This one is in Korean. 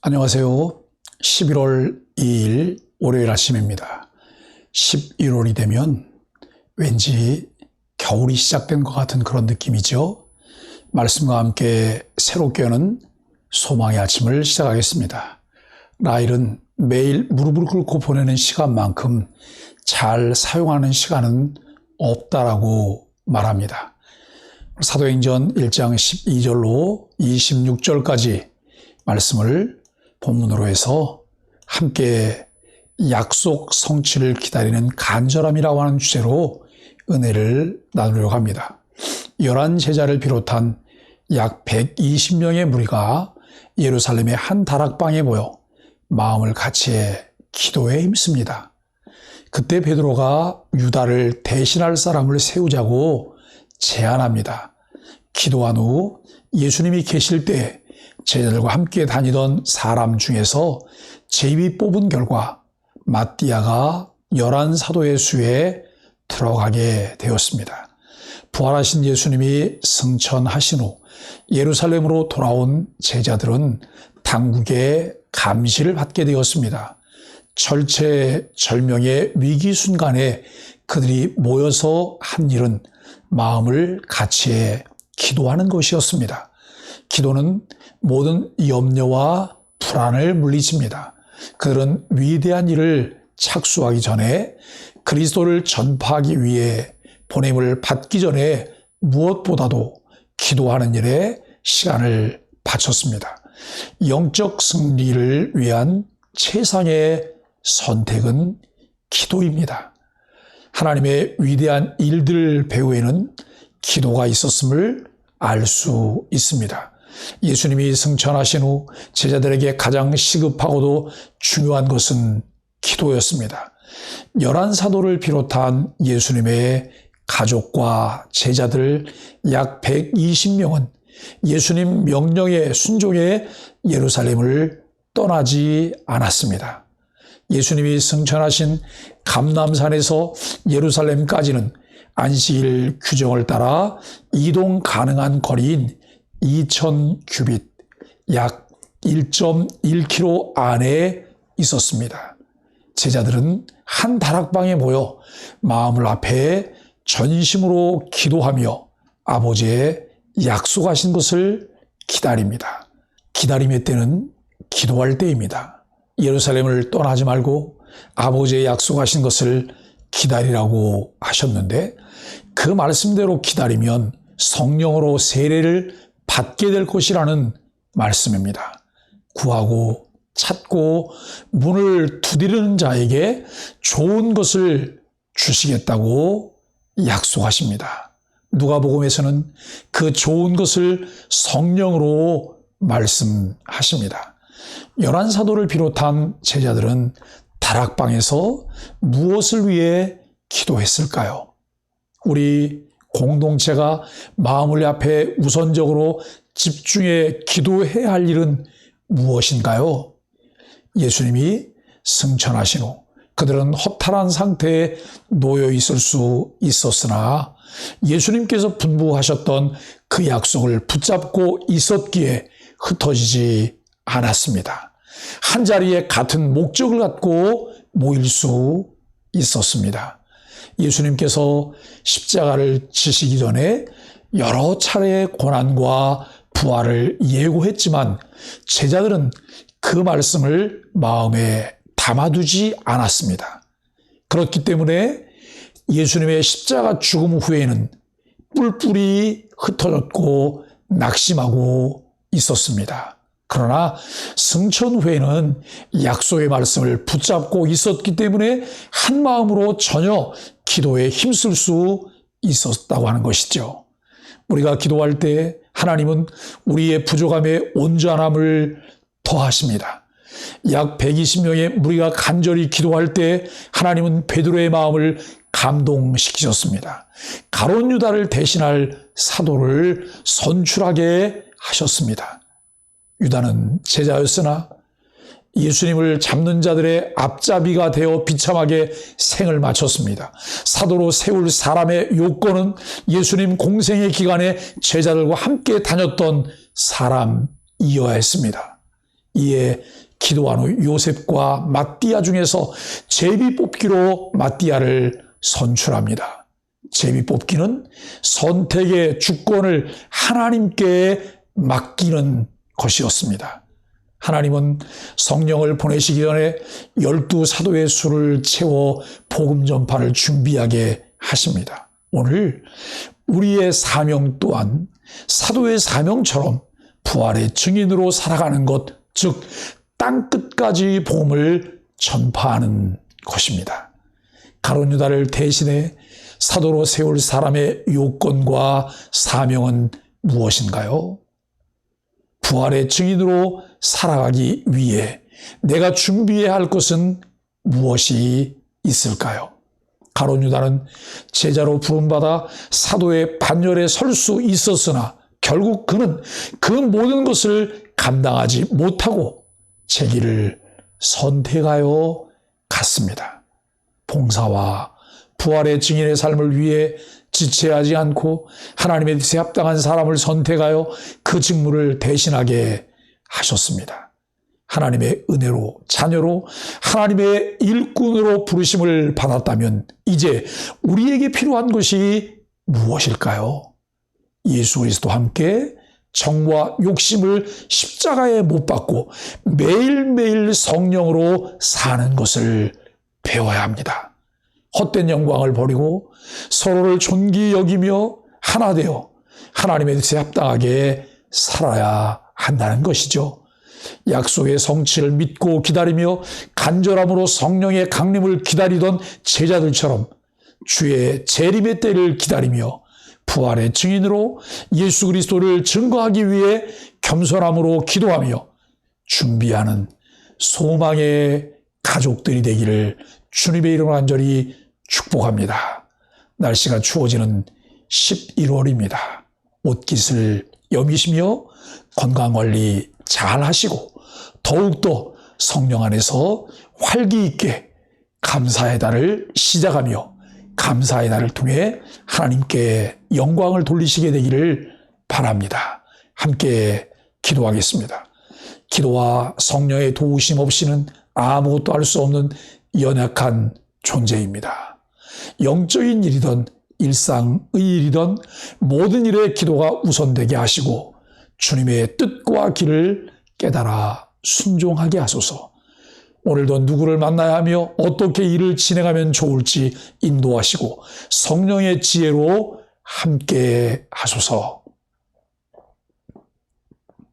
안녕하세요. 11월 2일 월요일 아침입니다. 11월이 되면 왠지 겨울이 시작된 것 같은 그런 느낌이죠. 말씀과 함께 새롭게 여는 소망의 아침을 시작하겠습니다. 라일은 매일 무릎을 꿇고 보내는 시간만큼 잘 사용하는 시간은 없다라고 말합니다. 사도행전 1장 12절로 26절까지 말씀을 본문으로 해서 함께 약속 성취를 기다리는 간절함이라고 하는 주제로 은혜를 나누려고 합니다. 11 제자를 비롯한 약 120명의 무리가 예루살렘의 한 다락방에 모여 마음을 같이해 기도에 힘씁니다. 그때 베드로가 유다를 대신할 사람을 세우자고 제안합니다. 기도한 후 예수님이 계실 때 제자들과 함께 다니던 사람 중에서 제비 뽑은 결과 마띠아가 11 사도의 수에 들어가게 되었습니다. 부활하신 예수님이 승천하신 후 예루살렘으로 돌아온 제자들은 당국의 감시를 받게 되었습니다. 절체절명의 위기 순간에 그들이 모여서 한 일은 마음을 같이해 기도하는 것이었습니다. 기도는 모든 염려와 불안을 물리칩니다. 그들은 위대한 일을 착수하기 전에 그리스도를 전파하기 위해 보냄을 받기 전에 무엇보다도 기도하는 일에 시간을 바쳤습니다. 영적 승리를 위한 최상의 선택은 기도입니다. 하나님의 위대한 일들 배후에는 기도가 있었음을 알 수 있습니다. 예수님이 승천하신 후 제자들에게 가장 시급하고도 중요한 것은 기도였습니다. 11 사도를 비롯한 예수님의 가족과 제자들 약 120명은 예수님 명령에 순종해 예루살렘을 떠나지 않았습니다. 예수님이 승천하신 감람산에서 예루살렘까지는 안식일 규정을 따라 이동 가능한 거리인 2000규빗, 약 1.1km 안에 있었습니다. 제자들은 한 다락방에 모여 마음을 앞에 전심으로 기도하며 아버지의 약속하신 것을 기다립니다. 기다림의 때는 기도할 때입니다. 예루살렘을 떠나지 말고 아버지의 약속하신 것을 기다리라고 하셨는데 그 말씀대로 기다리면 성령으로 세례를 받게 될 것이라는 말씀입니다. 구하고 찾고 문을 두드리는 자에게 좋은 것을 주시겠다고 약속하십니다. 누가복음에서는 그 좋은 것을 성령으로 말씀하십니다. 11 사도를 비롯한 제자들은 다락방에서 무엇을 위해 기도했을까요? 우리 공동체가 마음을 앞에 우선적으로 집중해 기도해야 할 일은 무엇인가요? 예수님이 승천하신 후 그들은 허탈한 상태에 놓여 있을 수 있었으나 예수님께서 분부하셨던 그 약속을 붙잡고 있었기에 흩어지지 않았습니다. 한자리에 같은 목적을 갖고 모일 수 있었습니다. 예수님께서 십자가를 지시기 전에 여러 차례의 고난과 부활을 예고했지만 제자들은 그 말씀을 마음에 담아두지 않았습니다. 그렇기 때문에 예수님의 십자가 죽음 후에는 뿔뿔이 흩어졌고 낙심하고 있었습니다. 그러나 승천 후에는 약속의 말씀을 붙잡고 있었기 때문에 한 마음으로 전혀 기도에 힘쓸 수 있었다고 하는 것이죠. 우리가 기도할 때 하나님은 우리의 부족함에 온전함을 더하십니다. 약 120명의 무리가 간절히 기도할 때 하나님은 베드로의 마음을 감동시키셨습니다. 가룟 유다를 대신할 사도를 선출하게 하셨습니다. 유다는 제자였으나 예수님을 잡는 자들의 앞잡이가 되어 비참하게 생을 마쳤습니다. 사도로 세울 사람의 요건은 예수님 공생의 기간에 제자들과 함께 다녔던 사람 이어야 했습니다. 이에 기도한 후 요셉과 마띠아 중에서 제비 뽑기로 마띠아를 선출합니다. 제비 뽑기는 선택의 주권을 하나님께 맡기는 것이었습니다. 하나님은 성령을 보내시기 전에 12사도의 수를 채워 복음 전파를 준비하게 하십니다. 오늘 우리의 사명 또한 사도의 사명처럼 부활의 증인으로 살아가는 것, 즉 땅끝까지 복음을 전파하는 것입니다. 가룟 유다를 대신해 사도로 세울 사람의 요건과 사명은 무엇인가요? 부활의 증인으로 살아가기 위해 내가 준비해야 할 것은 무엇이 있을까요? 가룟 유다는 제자로 부름받아 사도의 반열에 설 수 있었으나 결국 그는 그 모든 것을 감당하지 못하고 자기를 선택하여 갔습니다. 봉사와 부활의 증인의 삶을 위해 지체하지 않고 하나님의 뜻에 합당한 사람을 선택하여 그 직무를 대신하게 하셨습니다. 하나님의 은혜로 자녀로 하나님의 일꾼으로 부르심을 받았다면 이제 우리에게 필요한 것이 무엇일까요? 예수 그리스도와 함께 정과 욕심을 십자가에 못 박고 매일매일 성령으로 사는 것을 배워야 합니다. 헛된 영광을 버리고 서로를 존귀 여기며 하나 되어 하나님의 뜻에 합당하게 살아야 한다는 것이죠. 약속의 성취를 믿고 기다리며 간절함으로 성령의 강림을 기다리던 제자들처럼 주의 재림의 때를 기다리며 부활의 증인으로 예수 그리스도를 증거하기 위해 겸손함으로 기도하며 준비하는 소망의 가족들이 되기를 주님의 이름으로 간절히 축복합니다. 날씨가 추워지는 11월입니다. 옷깃을 여미시며 건강관리 잘 하시고 더욱더 성령 안에서 활기 있게 감사의 달을 시작하며 감사의 날을 통해 하나님께 영광을 돌리시게 되기를 바랍니다. 함께 기도하겠습니다. 기도와 성령의 도우심 없이는 아무것도 할 수 없는 연약한 존재입니다. 영적인 일이든 일상의 일이든 모든 일에 기도가 우선되게 하시고 주님의 뜻과 길을 깨달아 순종하게 하소서. 오늘도 누구를 만나야 하며 어떻게 일을 진행하면 좋을지 인도하시고 성령의 지혜로 함께 하소서.